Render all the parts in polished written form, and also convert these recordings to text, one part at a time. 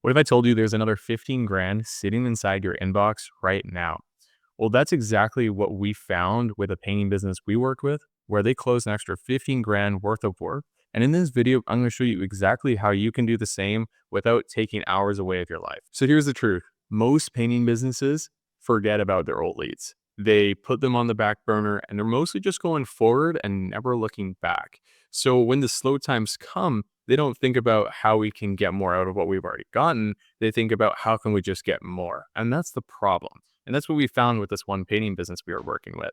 What if I told you there's another 15 grand sitting inside your inbox right now? Well, that's exactly what we found with a painting business we worked with, where they closed an extra 15 grand worth of work. And in this video, I'm going to show you exactly how you can do the same without taking hours away of your life. So here's the truth. Most painting businesses forget about their old leads. They put them on the back burner and they're mostly just going forward and never looking back. So when the slow times come, they don't think about how we can get more out of what we've already gotten. They think about how can we just get more. And that's the problem. And that's what we found with this one painting business we were working with.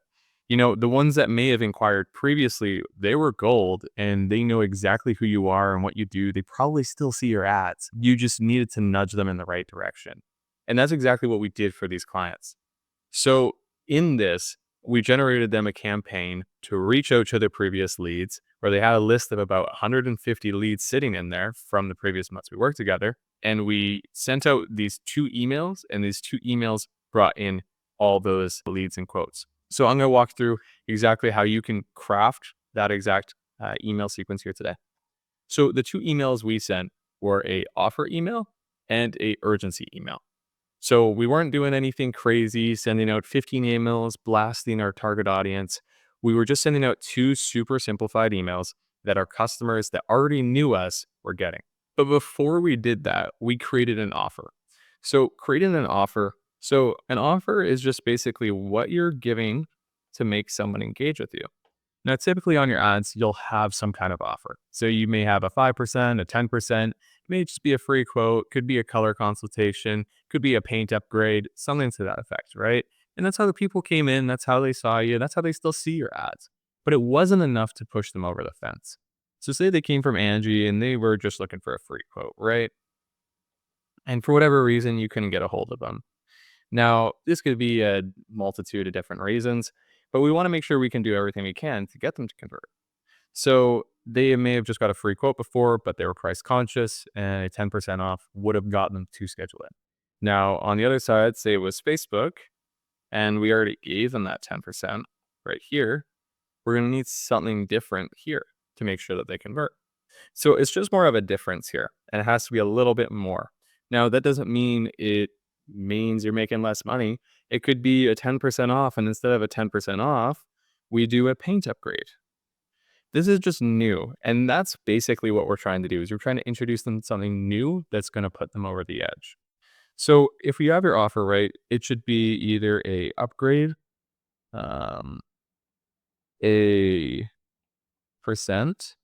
The ones that may have inquired previously, they were gold and they know exactly who you are and what you do. They probably still see your ads. You just needed to nudge them in the right direction. And that's exactly what we did for these clients. So in this, we generated them a campaign to reach out to their previous leads, where they had a list of about 150 leads sitting in there from the previous months we worked together. And we sent out these 2 emails, and these 2 emails brought in all those leads and quotes. So I'm going to walk through exactly how you can craft that exact email sequence here today. So the 2 emails we sent were a offer email and a urgency email. So we weren't doing anything crazy, sending out 15 emails, blasting our target audience. We were just sending out 2 super simplified emails that our customers that already knew us were getting. But before we did that, we created an offer. So an offer is just basically what you're giving to make someone engage with you. Now, typically on your ads, you'll have some kind of offer. So you may have a 5%, a 10%, it may just be a free quote, could be a color consultation, could be a paint upgrade, something to that effect, right? And that's how the people came in. That's how they saw you. That's how they still see your ads. But it wasn't enough to push them over the fence. So say they came from Angie and they were just looking for a free quote, right? And for whatever reason, you couldn't get a hold of them. Now, this could be a multitude of different reasons, but we want to make sure we can do everything we can to get them to convert. So they may have just got a free quote before, but they were price conscious and a 10% off would have gotten them to schedule it. Now, on the other side, say it was Facebook and we already gave them that 10% right here. We're going to need something different here to make sure that they convert. So it's just more of a difference here, and it has to be a little bit more. Now, that doesn't mean it means you're making less money. It could be a 10% off, and instead of a 10% off, we do a paint upgrade. This is just new, and that's basically what we're trying to do, is we're trying to introduce them to something new that's going to put them over the edge. So if we have your offer right, it should be either a upgrade, a percent,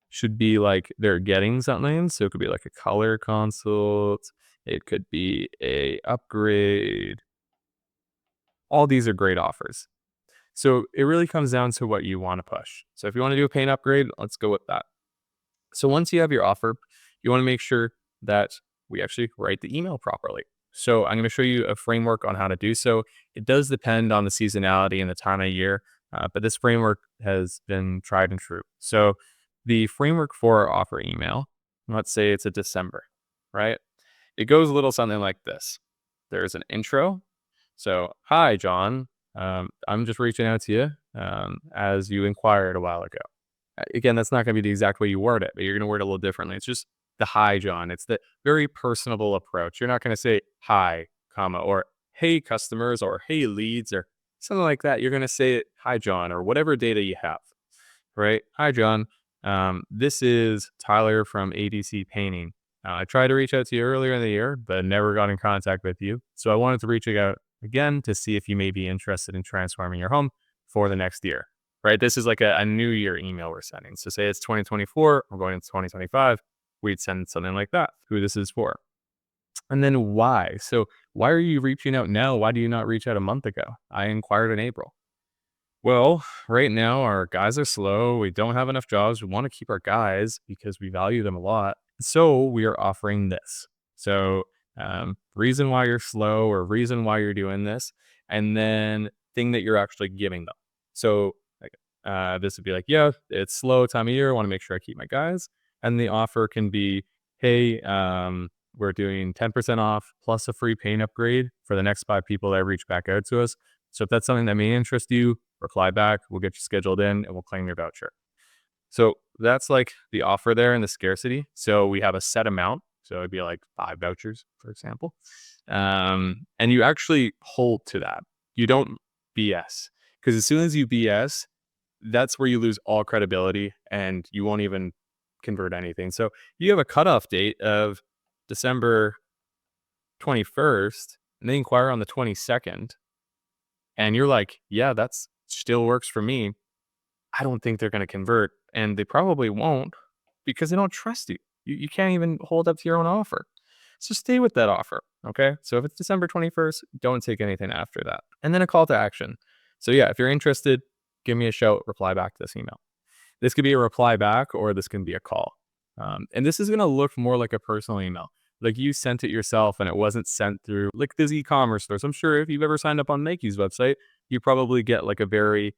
should be like they're getting something. So it could be like a color consult. It could be a upgrade. All these are great offers. So it really comes down to what you want to push. So if you want to do a paint upgrade, let's go with that. So once you have your offer, you want to make sure that we actually write the email properly. So I'm going to show you a framework on how to do so. It does depend on the seasonality and the time of year, but this framework has been tried and true. So the framework for our offer email, let's say it's a December, right? It goes a little something like this. There's an intro. So, hi, John. I'm just reaching out to you as you inquired a while ago. Again, that's not going to be the exact way you word it, but you're going to word it a little differently. It's just the hi, John. It's the very personable approach. You're not going to say hi, comma, or hey, customers, or hey, leads, or something like that. You're going to say hi, John, or whatever data you have, right? Hi, John. This is Tyler from ADC Painting. I tried to reach out to you earlier in the year, but never got in contact with you. So I wanted to reach out again to see if you may be interested in transforming your home for the next year, right? This is like a new year email we're sending. So say it's 2024, we're going into 2025, we'd send something like that, who this is for. And then why? So why are you reaching out now? Why do you not reach out a month ago? I inquired in April. Well, right now our guys are slow. We don't have enough jobs. We want to keep our guys because we value them a lot. So we are offering this. So reason why you're slow or reason why you're doing this, and then thing that you're actually giving them. So this would be like, yeah, it's slow time of year. I want to make sure I keep my guys. And the offer can be, hey, we're doing 10% off plus a free paint upgrade for the next 5 people that reach back out to us. So if that's something that may interest you, reply back. We'll get you scheduled in and we'll claim your voucher. So that's like the offer there and the scarcity. So we have a set amount. So it'd be like 5 vouchers, for example. And you actually hold to that. You don't BS, because as soon as you BS, that's where you lose all credibility and you won't even convert anything. So you have a cutoff date of December 21st, and they inquire on the 22nd, and you're like, yeah, that's still works for me. I don't think they're going to convert, and they probably won't because they don't trust you. You can't even hold up to your own offer. So stay with that offer. Okay. So if it's December 21st, don't take anything after that. And then a call to action. So yeah, if you're interested, give me a shout, reply back to this email. This could be a reply back or this can be a call. And this is going to look more like a personal email. Like you sent it yourself and it wasn't sent through like these e-commerce stores. I'm sure if you've ever signed up on Nike's website, you probably get like a very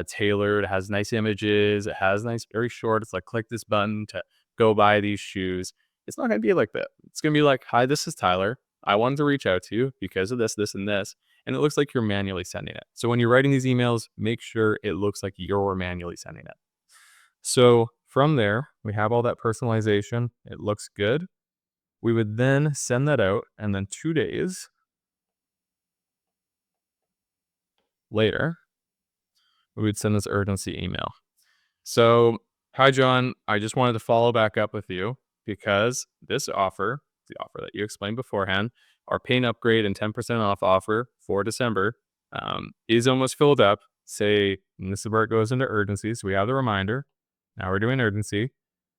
tailored, it has nice images, it has nice, very short. It's like click this button to go buy these shoes. It's not going to be like that. It's going to be like, hi, this is Tyler. I wanted to reach out to you because of this, this, and this. And it looks like you're manually sending it. So when you're writing these emails, make sure it looks like you're manually sending it. So from there, we have all that personalization. It looks good. We would then send that out, and then 2 days later, we would send this urgency email. So, hi, John. I just wanted to follow back up with you because this offer, the offer that you explained beforehand, our paint upgrade and 10% off offer for December is almost filled up. Say, and this is where it goes into urgency. So we have the reminder. Now we're doing urgency.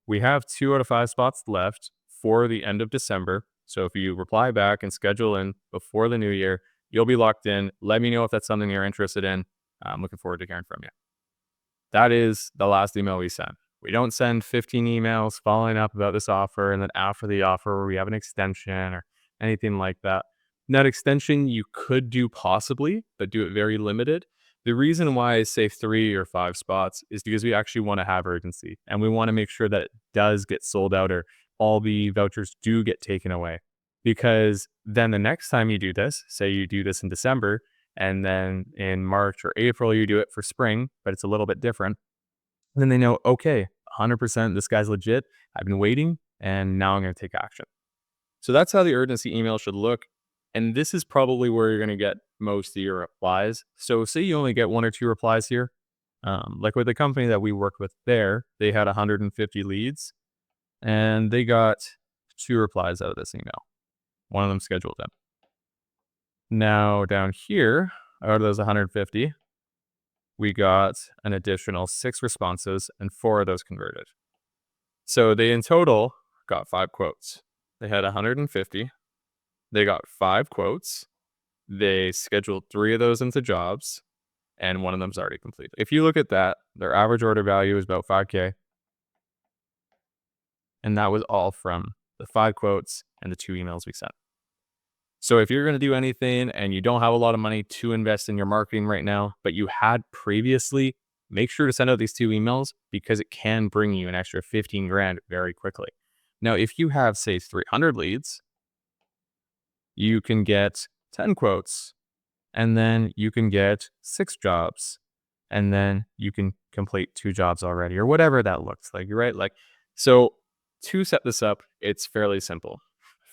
We have 2 out of 5 spots left for the end of December. So if you reply back and schedule in before the new year, you'll be locked in. Let me know if that's something you're interested in. I'm looking forward to hearing from you. That is the last email we send. We don't send 15 emails following up about this offer and then after the offer we have an extension or anything like that. That extension you could do possibly, but do it very limited. The reason why I say 3 or 5 spots is because we actually want to have urgency and we want to make sure that it does get sold out or all the vouchers do get taken away. Because then the next time you do this, say you do this in December, and then in March or April, you do it for spring, but it's a little bit different. And then they know, okay, 100%, this guy's legit. I've been waiting and now I'm going to take action. So that's how the urgency email should look. And this is probably where you're going to get most of your replies. So say you only get 1 or 2 replies here. Like with the company that we worked with there, they had 150 leads and they got 2 replies out of this email. One of them scheduled in. Now down here, out of those 150, we got an additional 6 responses and 4 of those converted. So they in total got 5 quotes. They had 150. They got 5 quotes. They scheduled 3 of those into jobs and 1 of them's already completed. If you look at that, their average order value is about $5,000. And that was all from the 5 quotes and the 2 emails we sent. So if you're going to do anything and you don't have a lot of money to invest in your marketing right now, but you had previously, make sure to send out these 2 emails because it can bring you an extra 15 grand very quickly. Now, if you have, say, 300 leads, you can get 10 quotes and then you can get 6 jobs and then you can complete 2 jobs already or whatever that looks like, right? Like, so to set this up, it's fairly simple.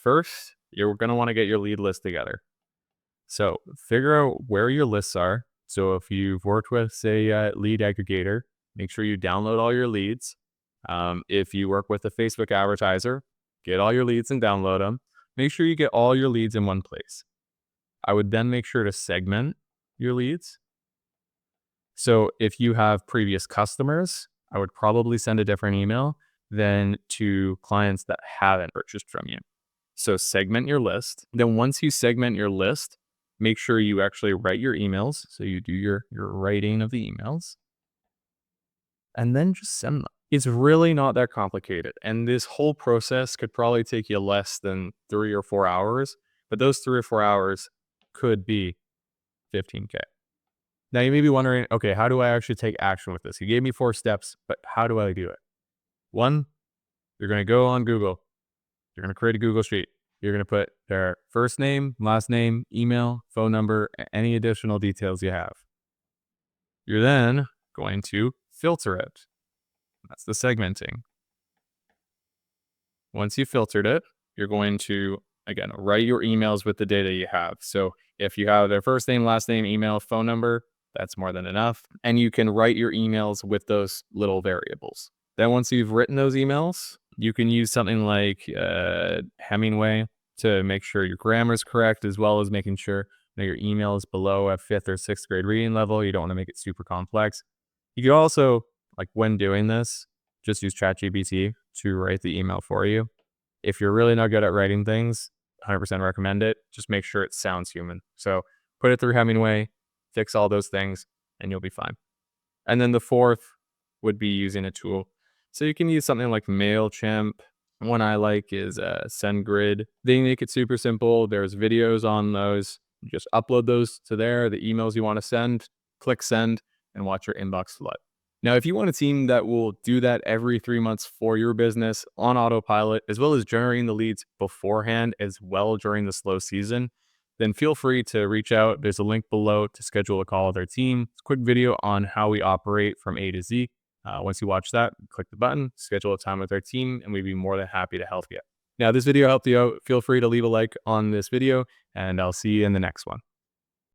First, you're going to want to get your lead list together. So figure out where your lists are. So if you've worked with, say, a lead aggregator, make sure you download all your leads. If you work with a Facebook advertiser, get all your leads and download them. Make sure you get all your leads in one place. I would then make sure to segment your leads. So if you have previous customers, I would probably send a different email than to clients that haven't purchased from you. So segment your list. Then once you segment your list, make sure you actually write your emails. So you do your writing of the emails and then just send them. It's really not that complicated. And this whole process could probably take you less than 3 or 4 hours, but those 3 or 4 hours could be 15K. Now you may be wondering, okay, how do I actually take action with this? You gave me 4 steps, but how do I do it? 1, you're going to go on Google. You're going to create a Google Sheet. You're going to put their first name, last name, email, phone number, any additional details you have. You're then going to filter it. That's the segmenting. Once you filtered it, you're going to, again, write your emails with the data you have. So if you have their first name, last name, email, phone number, that's more than enough. And you can write your emails with those little variables. Then once you've written those emails, you can use something like Hemingway to make sure your grammar is correct, as well as making sure that your email is below a 5th or 6th grade reading level. You don't want to make it super complex. You could also, like when doing this, just use ChatGPT to write the email for you. If you're really not good at writing things, 100% recommend it. Just make sure it sounds human. So put it through Hemingway, fix all those things, and you'll be fine. And then the fourth would be using a tool. So you can use something like MailChimp. One I like is SendGrid. They make it super simple. There's videos on those. You just upload those to there, the emails you want to send, click send, and watch your inbox flood. Now, if you want a team that will do that every 3 months for your business on autopilot, as well as generating the leads beforehand as well during the slow season, then feel free to reach out. There's a link below to schedule a call with our team. It's a quick video on how we operate from A to Z. Once you watch that, click the button, schedule a time with our team, and we'd be more than happy to help you. Now, this video helped you out. Feel free to leave a like on this video, and I'll see you in the next one.